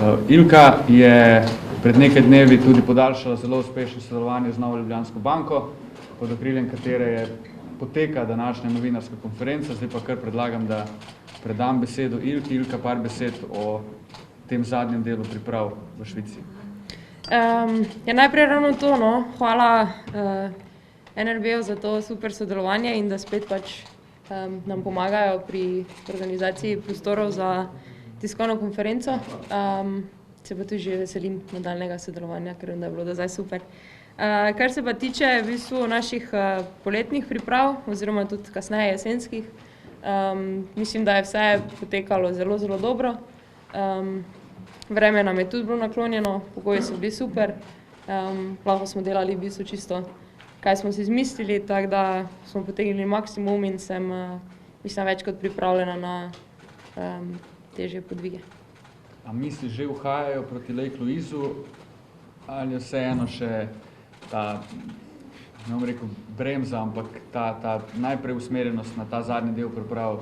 Ilka je pred nekaj dnevi tudi podaljšala zelo uspešno sodelovanje z Novo Ljubljansko banko, pod okriljem katere je poteka današnja novinarska konferenca. Zdaj pa kar predlagam, da predam besedo Ilki. Ilka, par besed o tem zadnjem delu priprav v Švici. Najprej ravno to, no. Hvala NRB-u za to super sodelovanje in da spet nam pomagajo pri organizaciji prostorov za tiskovno konferenco. Se pa tudi že veselim nadaljnega sodelovanja, ker vem, da je bilo do zdaj super. Kar se pa tiče v bistvu naših poletnih priprav oziroma tudi kasneje jesenskih, mislim, da je vse potekalo zelo, zelo dobro. Vreme nam je tudi bilo naklonjeno, pogoji so bili super, lahko smo delali v bistvu čisto, kaj smo si izmislili, tako da smo potegnili maksimum in sem, mislim, več kot pripravljena na težje podvige. A misli že uhajajo proti Lake Louisu ali vseeno še ta, ne bom rekel bremza, ampak ta najprej usmerjenost na ta zadnji del priprav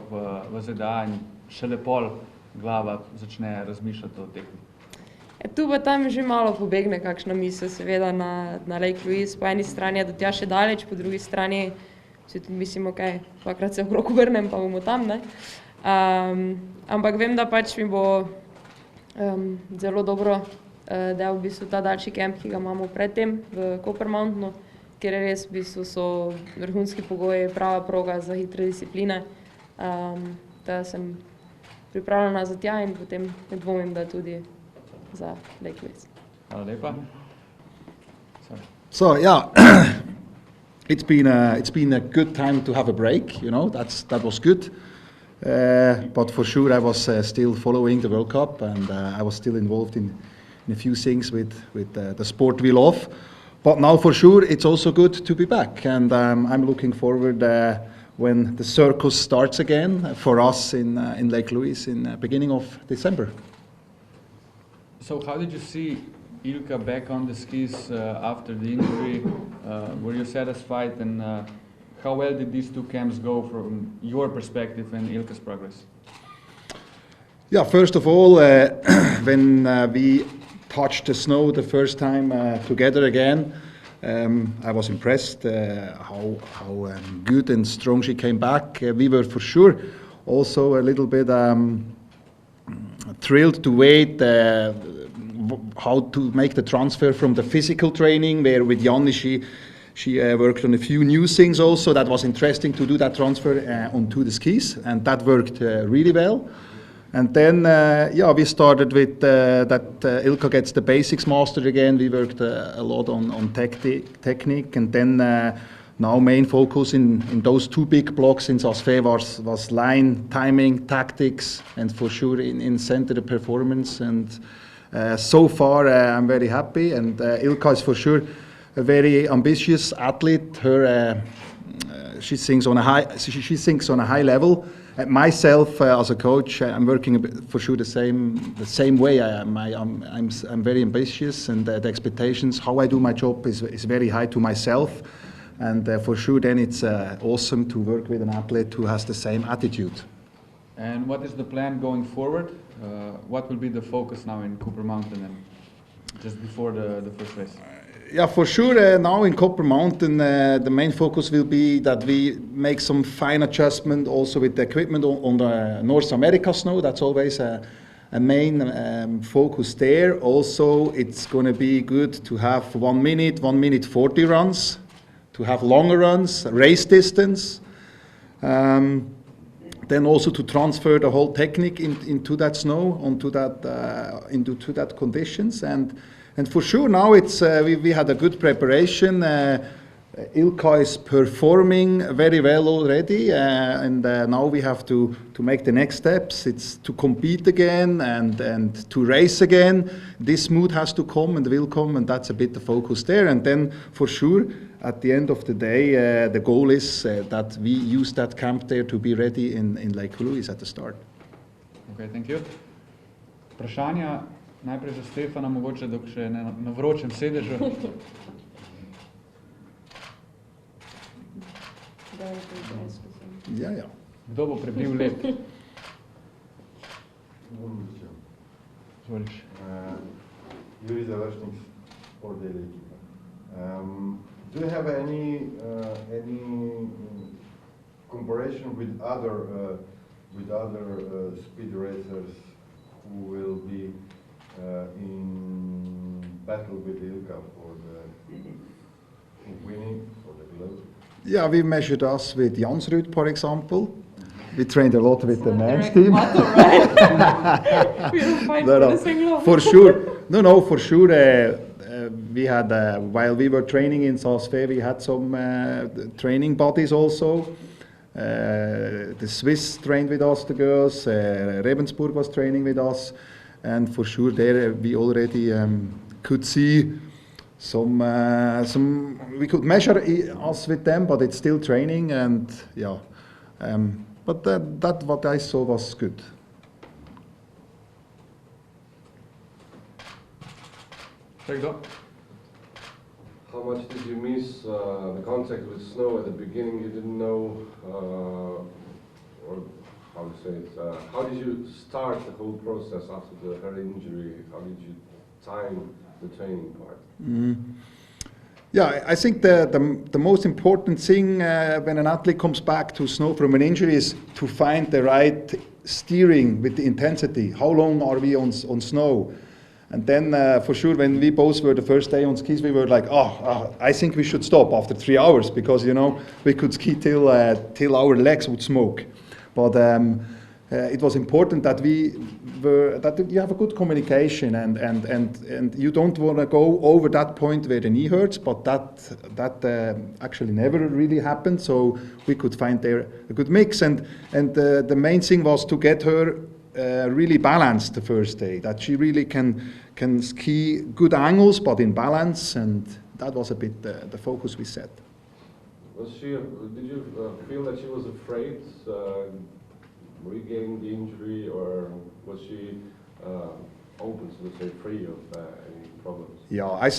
v ZDA in šele pol glava začne razmišljati o tekmi? Tu pa tam že malo pobegne kakšna misel, seveda na Lake Louise. Po eni strani je do tja še daleč, po drugi strani si tudi mislim, ok, dvakrat se okrog vrnem, pa bomo tam, ne. Ampak vem, da mi bo zelo dobro del v bistvu ta daljši kemp, ki ga imamo predtem v Copper Mountainu, kjer je res v bistvu so vrhunski pogoji, prava proga za hitre discipline. Da sem pripravljena za tja in potem ne dvomim, da tudi za Lake Louise. Hvala lepa. So yeah, it's been a good time to have a break, you know, that was good. But for sure I was still following the World Cup and I was still involved in a few things with the sport we love. But now for sure it's also good to be back, and I'm looking forward when the circus starts again for us in Lake Louise in the beginning of December. So how did you see Ilka back on the skis after the injury? Were you satisfied, and how well did these two camps go from your perspective and Ilka's progress? Yeah, first of all, when we touched the snow the first time together again, I was impressed how good and strong she came back. We were for sure also a little bit thrilled to wait how to make the transfer from the physical training, where with Janni she worked on a few new things also. That was interesting to do that transfer onto the skis, and that worked really well. And then, we started with that Ilka gets the basics mastered again. We worked a lot on technique, and then now main focus in those two big blocks in Sasfe was line, timing, tactics, and for sure in center performance. And so far I'm very happy, and Ilka is for sure a very ambitious athlete. She thinks on a high level. Myself as a coach, I'm working for sure the same way. I'm very ambitious, and the expectations how I do my job is very high to myself, and for sure then it's awesome to work with an athlete who has the same attitude. And what is the plan going forward? What will be the focus now in Copper Mountain and just before the first race? Yeah, for sure. Now in Copper Mountain, the main focus will be that we make some fine adjustment also with the equipment on the North America snow. That's always a main focus there. Also, it's going to be good to have 1 minute 40 runs, to have longer runs, race distance. Then also to transfer the whole technique into that snow, into that conditions. And for sure now it's we had a good preparation. Ilka is performing very well already, and now we have to make the next steps. It's to compete again and to race again. This mood has to come and will come, and that's a bit the focus there. And then for sure at the end of the day the goal is that we use that camp there to be ready in Lake Louise at the start. Okay, thank you. Vprašanja? Najprej za Stefana, mogoče dok še na vročem sedežu. Ja. Kdo bo prebil led? Izvoliš. Juri Završnik, Sport Daily ekipa. Do you have any comparison with other speed racers who will be in battle with Ilka for the winning for the globe? Yeah, we measured us with Jansrud, for example. We trained a lot with the men's team. Motto, right? We don't fight for the same love. For sure. No, for sure. We had, while we were training in Saas-Fee, we had some training buddies also. The Swiss trained with us, the girls. Rebensburg was training with us. And for sure there we already could see some, we could measure us with them, but it's still training, and yeah. But that what I saw was good. How much did you miss the contact with snow at the beginning? You didn't know, or how to say it, how did you start the whole process after the head injury? How did you time the training part? Yeah, I think the most important thing when an athlete comes back to snow from an injury is to find the right steering with the intensity. How long are we on snow? And then for sure, when we both were the first day on skis, we were like, I think we should stop after 3 hours, because we could ski till our legs would smoke. But it was important that that you have a good communication, and you don't want to go over that point where the knee hurts, but that actually never really happened. So we could find there a good mix, and the main thing was to get her really balanced the first day, that she really can ski good angles but in balance, and that was a bit the focus we set. Did you feel that she was afraid regaining the injury, or was she open, so to say, free of any problems? Yeah, I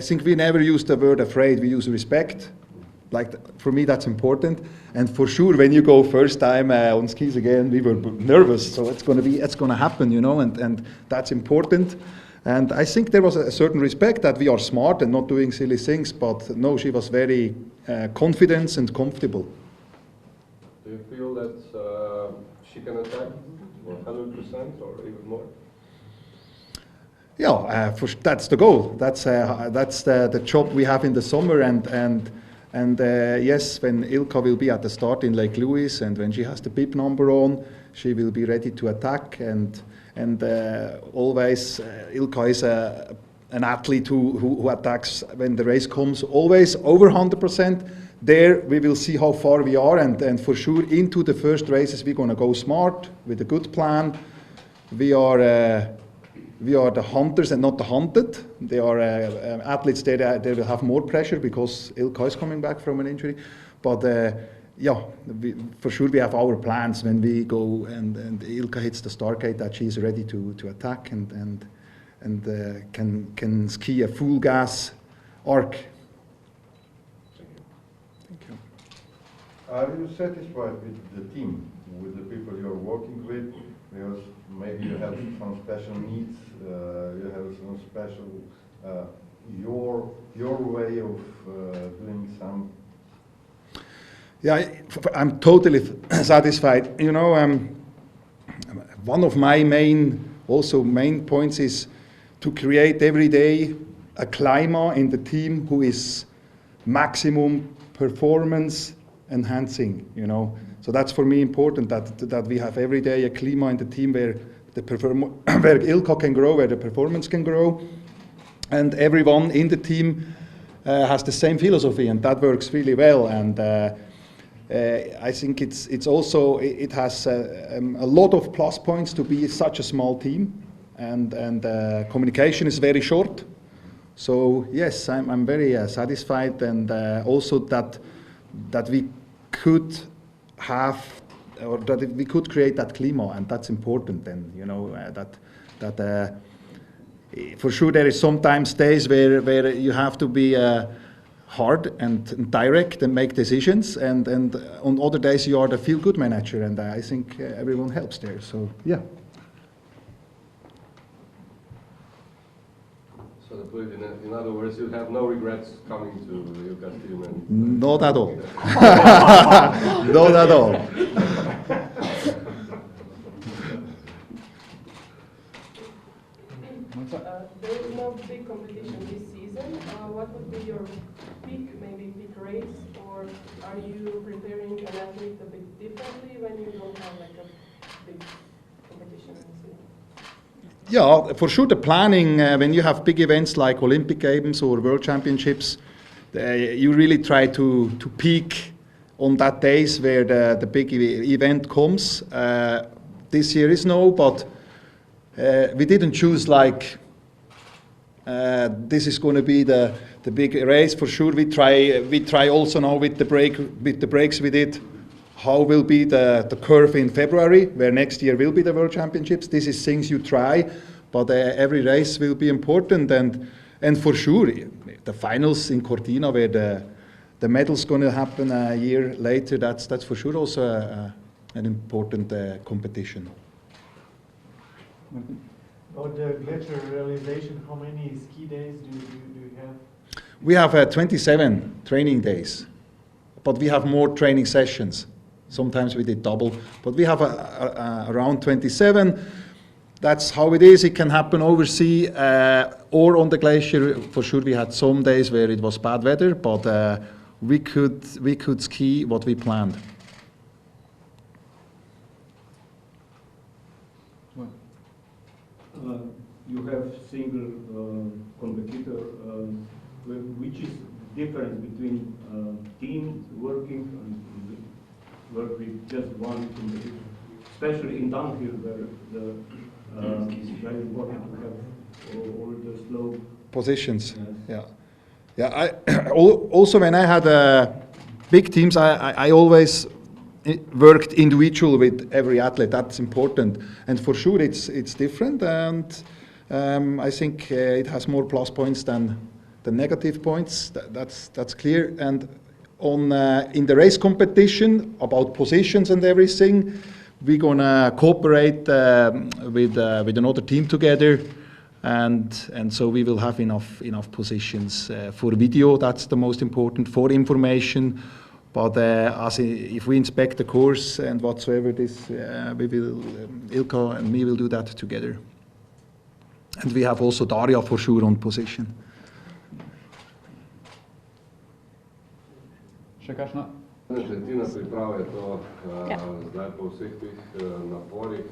think we never used the word afraid. We use respect. Like, for me, that's important. And for sure, when you go first time on skis again, we were nervous. So it's gonna happen, and that's important. And I think there was a certain respect that we are smart and not doing silly things. But no, she was very confident and comfortable. Do you feel that she can attack 100% or even more? Yeah, that's the goal. That's the job we have in the summer, and yes, when Ilka will be at the start in Lake Louise, and when she has the bib number on, she will be ready to attack. And always Ilka is an athlete who attacks when the race comes, always over 100%. There we will see how far we are, and for sure into the first races we're going to go smart with a good plan. We are the hunters and not the hunted. They are athletes. They will have more pressure because Ilka is coming back from an injury. But for sure we have our plans when we go and Ilka hits the start gate, that she's ready to attack and can ski a full gas arc. Thank you. Are you satisfied with the team, with the people you're working with? Because maybe you have some special needs, you have some special, your way of doing some. Yeah, I'm totally satisfied. One of my main points is to create every day a climber in the team who is maximum performance enhancing, So that's for me important, that we have every day a climber in the team where where Ilka can grow, where the performance can grow, and everyone in the team has the same philosophy, and that works really well. And I think it has a lot of plus points to be such a small team, and communication is very short. So yes, I'm very satisfied, and also that we could have, or that we could create that climate, and that's important. And that for sure there is sometimes days where you have to be hard and direct and make decisions, and on other days you are the feel-good manager, and I think everyone helps there. So yeah. put it in other words, you have no regrets coming to Ilka's team. And Not at all. Not at all. There is no big competition this season. What would be your peak race, or are you preparing an athlete a bit differently when you don't have like a big competition in the season? Yeah, for sure the planning, when you have big events like Olympic Games or World Championships, you really try to peak on that days where the big event comes. This year is no, but we didn't choose like this is going to be the big race. For sure we try also now with the breaks we did, how will be the curve in February, where next year will be the World Championships. This is things you try, but every race will be important, and for sure the finals in Cortina, where the medal's going to happen a year later, that's for sure also an important competition. About the glacier realization, how many ski days do you have? We have 27 training days, but we have more training sessions. Sometimes we did double, but we have around 27. That's how it is. It can happen overseas or on the glacier. For sure, we had some days where it was bad weather, but we could ski what we planned. You have single competitor. Which is the difference between team working and work with just one competitor, especially in downhill where it's very important to have all the slow Positions. Yes. Yeah. Also when I had big teams, I always worked individual with every athlete. That's important, and for sure it's different, and I think it has more plus points than the negative points. That's clear. And on in the race competition about positions and everything, we're gonna cooperate with another team together, and so we will have enough positions for video. That's the most important, for information. But if we inspect the course and whatsoever, this we will Ilka and me will do that together. And we have also Daria for sure on position. Še kakšna? Tretjina priprave je to zdaj po vseh teh naporih,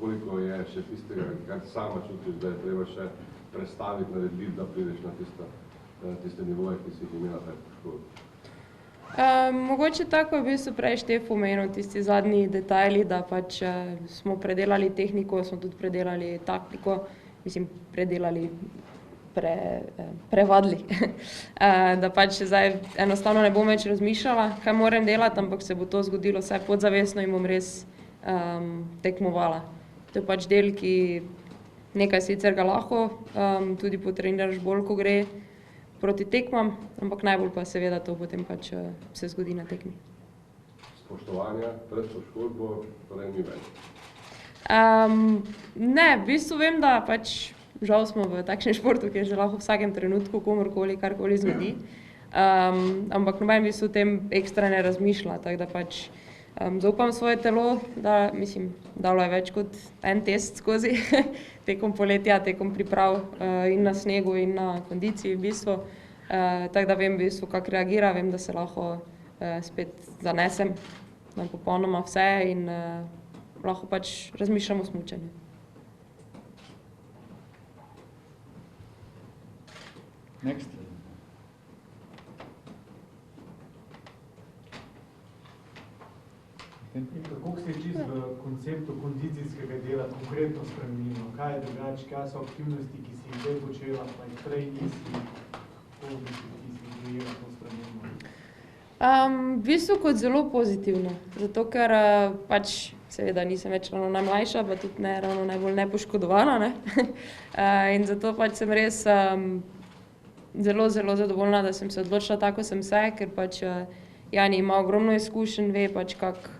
koliko je še tistega, kar sama čutiš, da je treba še prestaviti, narediti, da prideš na tiste nivoje, ki si jih imela pred školo? Mogoče tako je v bistvu prej Štef omenil tisti zadnji detajli, da pač smo predelali tehniko, smo tudi predelali taktiko, prevadili, da pač zdaj enostavno ne bom več razmišljala, kaj moram delati, ampak se bo to zgodilo vsaj podzavestno in bom res tekmovala. To je pač del, ki nekaj sicer ga lahko tudi potreniraš bolj, ko gre proti tekmam, ampak najbolj pa seveda to potem pač se zgodi na tekmi. Spoštovanja pred poškodbo torej ni več? Ne, v bistvu vem, da pač žal smo v takšnem športu, kjer se lahko v vsakem trenutku komorkoli, karkoli zgodi, ampak noben v bistvu o tem ekstra ne razmišlja, tako da pač zaupam svoje telo, da dalo je več kot en test skozi tekom poletja, tekom priprav in na snegu in na kondiciji v bistvu, tako da vem v bistvu, kako reagira, vem, da se lahko spet zanesem na popolnoma vse in lahko pač razmišljam o smučanju. Next. In kako se je čisto v konceptu kondicijskega dela konkretno spremenilo? Kaj je drugače, kaj so aktivnosti, ki si jih zdaj počela, pa jih prej nisi, kako bi si dojela to spremembo? V bistvu kot zelo pozitivno, zato ker pač seveda nisem več ravno najmlajša, pa tudi ne ravno najbolj nepoškodovana, ne? In zato pač sem res zelo zadovoljna, da sem se odločila tako sem se, ker pač Jani ima ogromno izkušenj, ve pač kako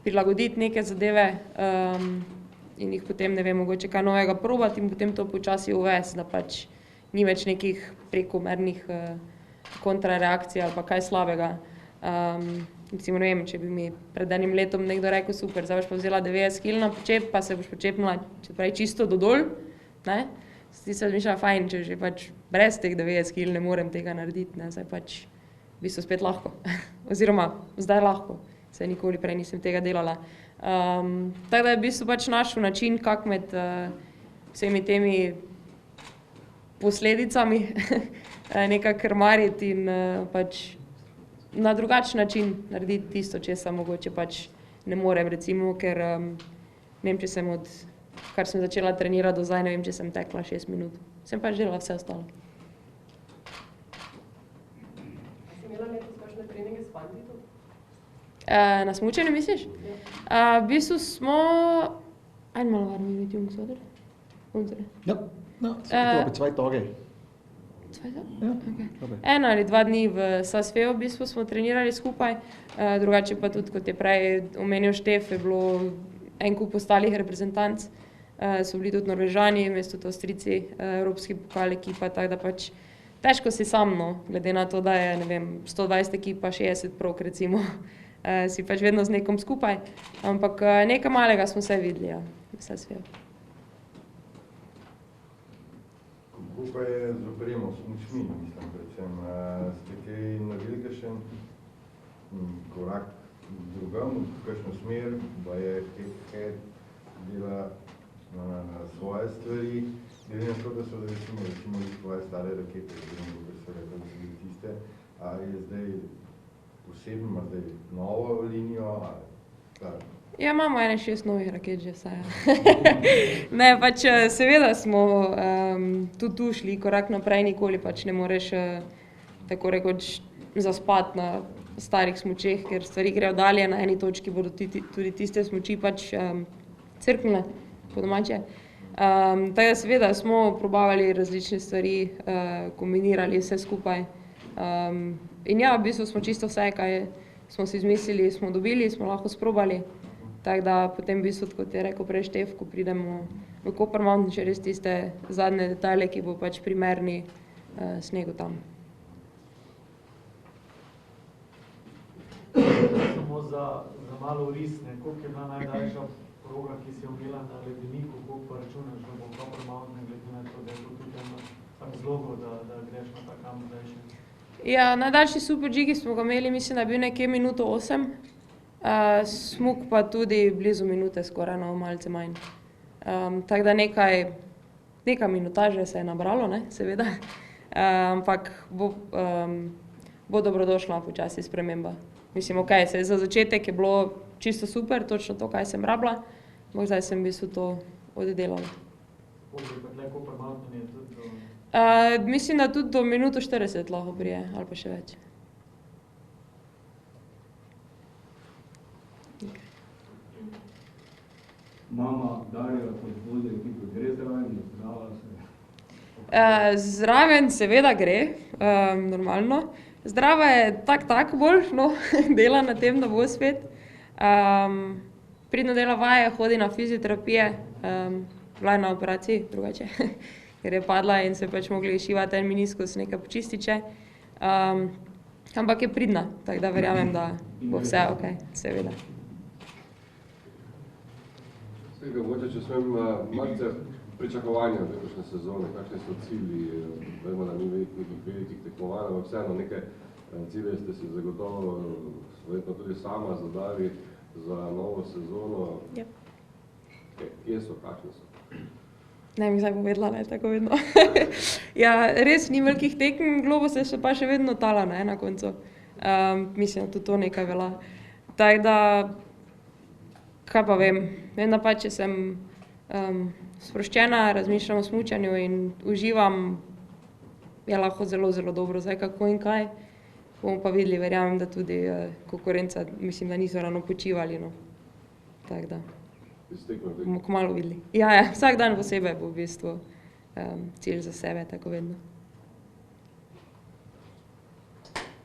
prilagoditi neke zadeve in jih potem, ne vem, mogoče kaj novega probati in potem to počasi uvesti, da pač ni več nekih prekomernih kontrareakcij ali pa kaj slabega. Recimo, ne vem, če bi mi pred enim letom nekdo rekel, super, zdaj boš pa vzela 90 kg na počep, pa se boš počepnila, če pravi, čisto do dol, ne? Ti se razmišlja, fajn, če že pač brez teh 90 kg ne morem tega narediti, ne? Zdaj pač v bistvu spet lahko, oziroma zdaj lahko, saj nikoli prej nisem tega delala. Tako da je v bistvu pač našel način, kako med vsemi temi posledicami nekako krmariti in pač na drugačen način narediti tisto, česa mogoče pač ne morem, recimo, ker ne vem, če sem kar sem začela trenirati do zdaj, ne vem, če sem tekla 6 minut. Sem pač delala vse ostalo. Si imela letos kakšne treninge s fanti tudi? Na smučanju misliš? V bistvu smo... Ein mal waren wir mit Jungs, oder? Unsere? Ja, ich glaube 2 Tage. 2 Tage? Ja, Okay. glaube. 1 ali 2 dni v Sasveju v bistvu smo trenirali skupaj, drugače pa tudi, kot je prej omenil Štef, je bilo en kup ostalih reprezentanc, so bili tudi Norvežani, vmes tudi Avstrijci, evropski pokal ekipa, tako da pač težko si sam, no, glede na to, da je, ne vem, 120 ekipa, 60 prok, recimo, si pač vedno z nekom skupaj, ampak nekaj malega smo se videli, ja, v Sasveju. Kako pa je z opremo, s smučmi, mislim, predvsem, ste kaj naredili kakšen korak drugam, v kakšno smer, da je head dela svoje stvari, glede na to, da so recimo tvoje stare rakete, oziroma, da so rekli, da so bili tiste, a je zdaj posebno, ima zdaj novo linijo, ali Ja, imamo 6 novih raket že vsaj. Ne, pač seveda smo tudi tu šli korak naprej, nikoli pač ne moreš tako rekoč zaspati na starih smučeh, ker stvari grejo dalje, na eni točki bodo tudi tiste smuči pač crknile, po domače. Tako da seveda smo probavali različne stvari, kombinirali vse skupaj. In ja, v bistvu smo čisto vse, kaj smo si izmislili, smo dobili, smo lahko sprobali. Tako da potem v bistvu, kot je rekel prej Štef, ko pridemo v Copper Mountain, še res tiste zadnje detajle, ki bo pač primerni snegu tam. Samo za malo ris, ne, koliko je bila najdaljša proga, ki si jo imela na ledeniku, koliko pa računaš, da bo Copper Mountain, glede na to, da je to tudi tak zlogo, da greš na ta kamp zdaj še? Ja, najdaljši super G, ki smo ga imeli, mislim, da je bil nekje minuto 8. Smuk pa tudi blizu minute skoraj, no, malce manj. Tako da nekaj minutaže se je nabralo, ne, seveda, ampak bo dobrodošla počasi sprememba. Mislim, okej, za začetek je bilo čisto super, točno to, kaj sem rabila, ampak zdaj sem v bistvu to oddelala. Koliko je pa tle Copper Mountain je tudi do... Mislim, da tudi do minuto 40 lahko prije, ali pa še več. Mama Darja kot vodja ekipe gre zraven, zdrava se? Zraven seveda gre, normalno. Zdrava je tak bolj, no, dela na tem, da bo svet. Pridno dela vaje, hodi na fizioterapije, bila je na operaciji drugače, ker je padla in se pač mogli šivati en meniskus, nekaj počističe. Ampak je pridna, tako da verjamem, da bo vse okej, seveda. Mogoče, če smem malce pričakovanja v letošnje sezone, kakšne so cilji, vemo, da ni nekih velikih tekmovanj, ampak vseeno neke cilje ste si zagotovo verjetno tudi sama zadali za novo sezono. Yep. Kje so, kakšne so? Ne bi zdaj povedala, ne, tako vedno. Ja, res ni velikih tekem, Globuse so pa še vedno tala, ne, na koncu. Mislim, da tudi to nekaj velja. Tako da, kaj pa vem da pa, če sem sproščena, razmišljam o smučanju in uživam, je lahko zelo, zelo dobro. Zdaj, kako in kaj, bomo pa videli, verjamem, da tudi konkurenca, mislim, da niso ravno počivali, no. Tako da, bomo kmalu videli. Ja, vsak dan posebej bo v bistvu cilj za sebe, tako vedno.